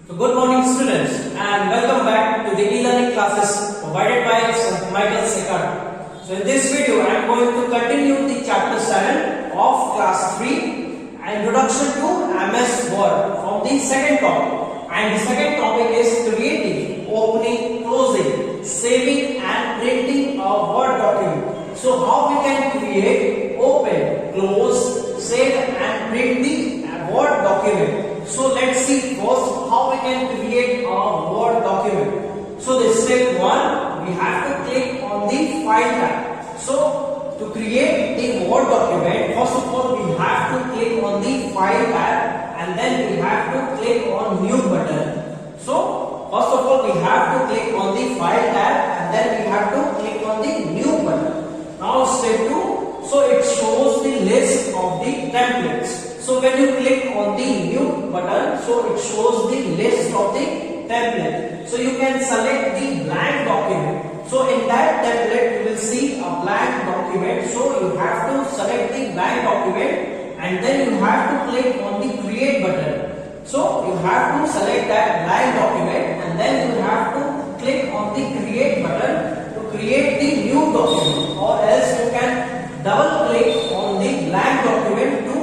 So good morning students and welcome back to the e-learning classes provided by St. Michael's Academy. So in this video I am going to continue the chapter 7 of class 3, Introduction to MS Word from the second topic. And the second topic is creating, opening, closing, saving and printing a Word document. So how we can create, open, close, save and print the Word document. So let's see first how we can create a Word document. So the step 1, we have to click on the file tab. So to create the Word document, first of all we have to click on the file tab and then we have to click on new button. So first of all we have to click on the file tab and then we have to click on the new button. Now step 2, so it shows the list of the templates. So when you click on the new button, so it shows the list of the template. So you can select the blank document. So in that template you will see a blank document. So you have to select the blank document and then you have to click on the create button. So you have to select that blank document and then you have to click on the create button to create the new document, or else you can double click on the blank document to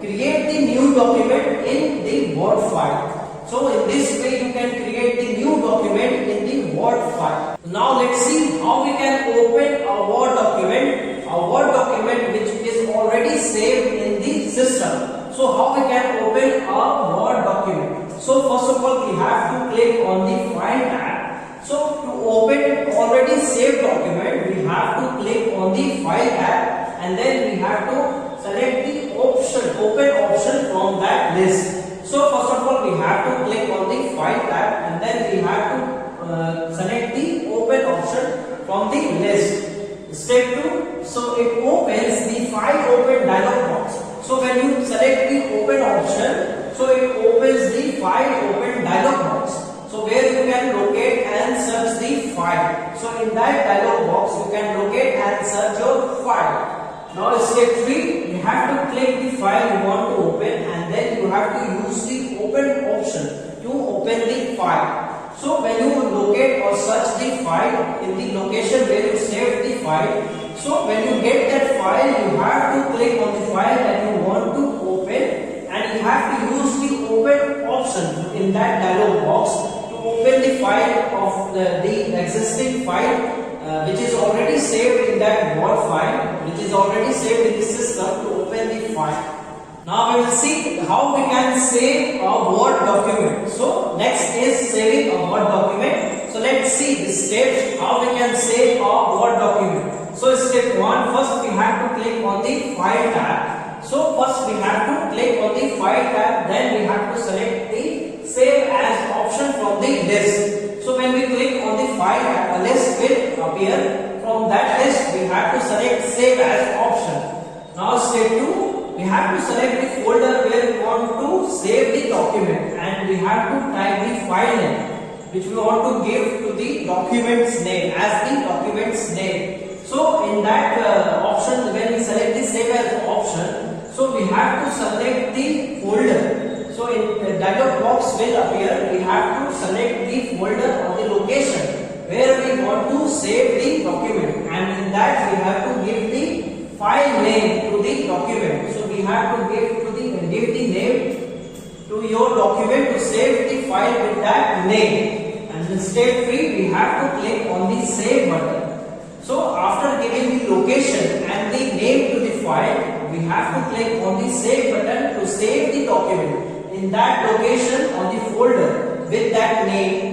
create the new document in the Word file. So in this way you can create the new document in the Word file. Now let's see how we can open a Word document which is already saved in the system. So how we can open a Word document? So first of all we have to click on the file tab. So to open already saved document we have to click on the file tab and then we have to select the open option from that list. So first of all we have to click on the file tab and then we have to select the open option from the list. Step 2, so it opens the file open dialog box. So when you select the open option, so it opens the file open dialog box. So where you can locate and search the file. So in that dialog box you can locate and search your file. Now step 3, you have to click the file you want to open and then you have to use the open option to open the file. So when you locate or search the file in the location where you saved the file, so when you get that file you have to click on the file that you want to open and you have to use the open option in that dialog box to open the file of the existing file which is already saved in that Word file, which is already saved in the system to open the file. Now we will see how we can save a Word document. So next is saving a Word document. So let's see the steps how we can save a Word document. So step 1, first we have to click on the file tab. So first we have to click on the file tab, then we have to select the save as option from the list. So when we click on the file tab, a list will appear. From that list we have to select save as option. Now step 2, we have to select the folder where we want to save the document and we have to type the file name which we want to give to the document's name as the document's name. So in that option, when we select the save as option, so we have to select the folder. So in the dialog box will appear, we have to select the folder or the location where we want to save the document, and in that we have to give the file name to the document. So we have to give the name to your document to save the file with that name. And in step 3 we have to click on the save button. So after giving the location and the name to the file, we have to click on the save button to save the document in that location on the folder with that name.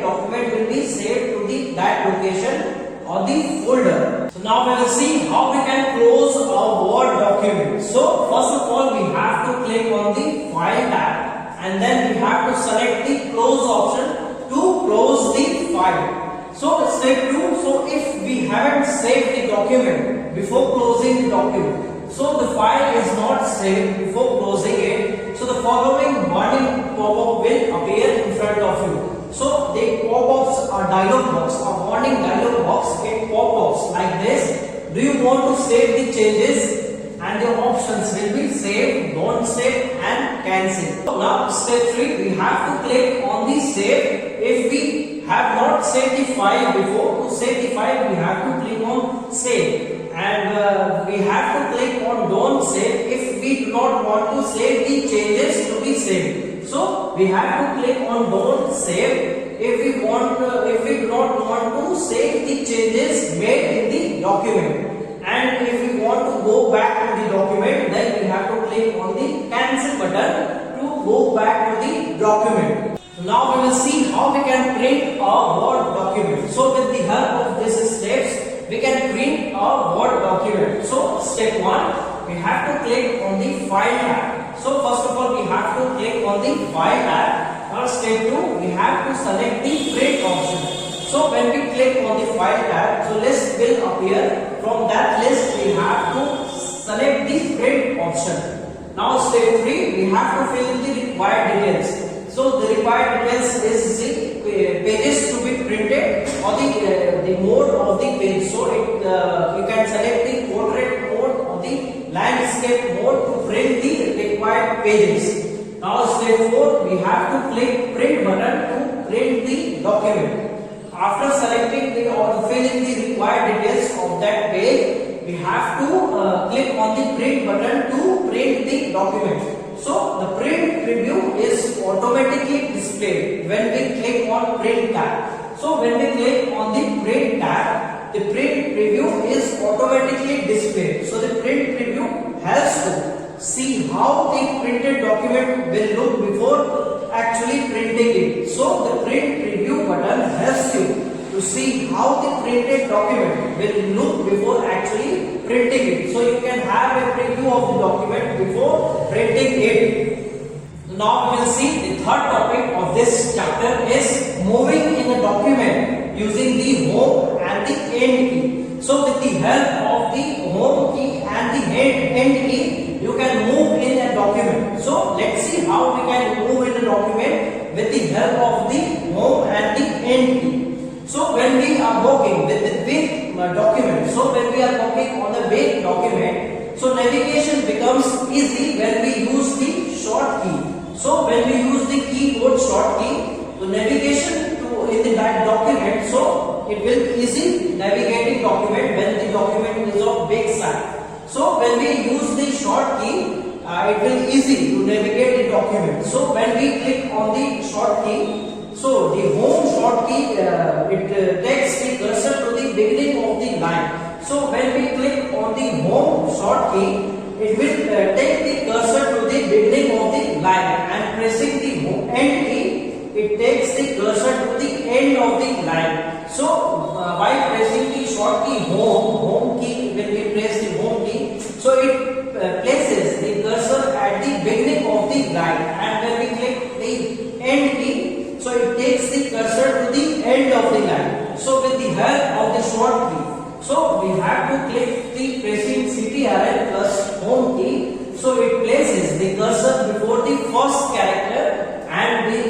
Document will be saved to that location or the folder. So now we will see how we can close a Word document. So first of all we have to click on the file tab and then we have to select the close option to close the file. So step 2, so if we haven't saved the document before closing the document, so the file is not saved before closing it, so the following warning pop-up will appear in front of you. So the pop-ups are dialog box, a warning dialog box, it pop-ups like this. Do you want to save the changes? And the option options will be save, don't save and cancel. So now step 3, we have to click on the save. If we have not saved the file before, to save the file we have to click on save, and we have to click on don't save if we do not want to save the changes to be saved. So we have to click on don't save if we do not want to save the changes made in the document, and if we want to go back to the document, then we have to click on the cancel button to go back to the document. So now we will see how we can print a Word document. So with the help of these steps, we can print a Word document. So step 1, we have to click on the File tab. So first of all, we have to click on the File tab. Now step 2, we have to select the print option. So when we click on the File tab, so list will appear. From that list, we have to select the print option. Now step 3, we have to fill in the required details. So the required details is the pages to be printed or the mode of the page. So you can select the portrait mode or the landscape mode to print the required pages. Now step 4, we have to click print button to print the document. After selecting or filling the required details of that page, we have to click on the print button to print the document. So the print preview is automatically displayed when we click on print tab. So when we click on the print tab, the print preview is automatically displayed. So the print preview helps to see how the printed document will look before actually printing it. So the print preview button helps you to see how the printed document will look before actually printing it. So you can have a preview of the document before printing it. Now we will see the third topic of this chapter is moving in a document using the home and the end key. So with the help of the home key and the end key, you can move in a document. So let's see how we can move in a document with the help of the home and the end key. So when we are working with the big document, so when we are working on a big document, so navigation becomes easy when we use the short key. So when we use the keyboard short key, the navigation in that document, so it will easy navigating document when the document is of big size. So when we use the short key, it will easy to navigate the document. So when we click on the short key, so the home short key, it takes the cursor to the beginning of the line. So when we click on the home short key, it will take the cursor to the beginning of the line, and pressing the end key, it takes the cursor to the end of the line. So by pressing the short key home key, when we press the home key, so it places the cursor at the beginning of the line, and when we click the end key, so it takes the cursor to the end of the line. So with the help of the short key, so we have to click the pressing CTRL plus home key. So it places the cursor before the first character, and the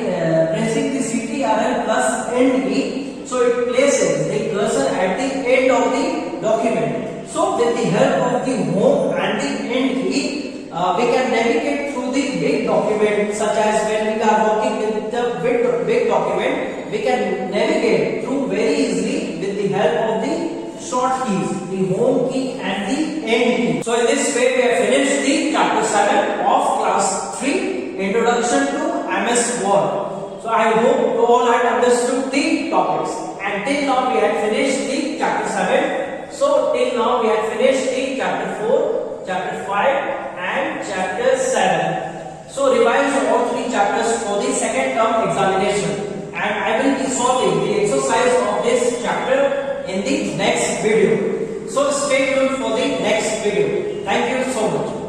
pressing the CTRL plus end key. So it places the cursor at the end of the document. So with the help of the home and the end key, we can navigate through the big document, such as when we are working with the big document, we can navigate through very easily with the help of the short keys, the home key and the end key. So in this way we have finished the chapter 7 of class 3, Introduction to MS Word. So I hope you all had understood the topics, and till now we had finished the chapter 7. So till now we had finished the chapter 4, chapter 5 and chapter 7. So revise all 3 chapters for the second term examination, and I will be solving the exercise of this chapter in the next video. So stay tuned for the next video. Thank you so much.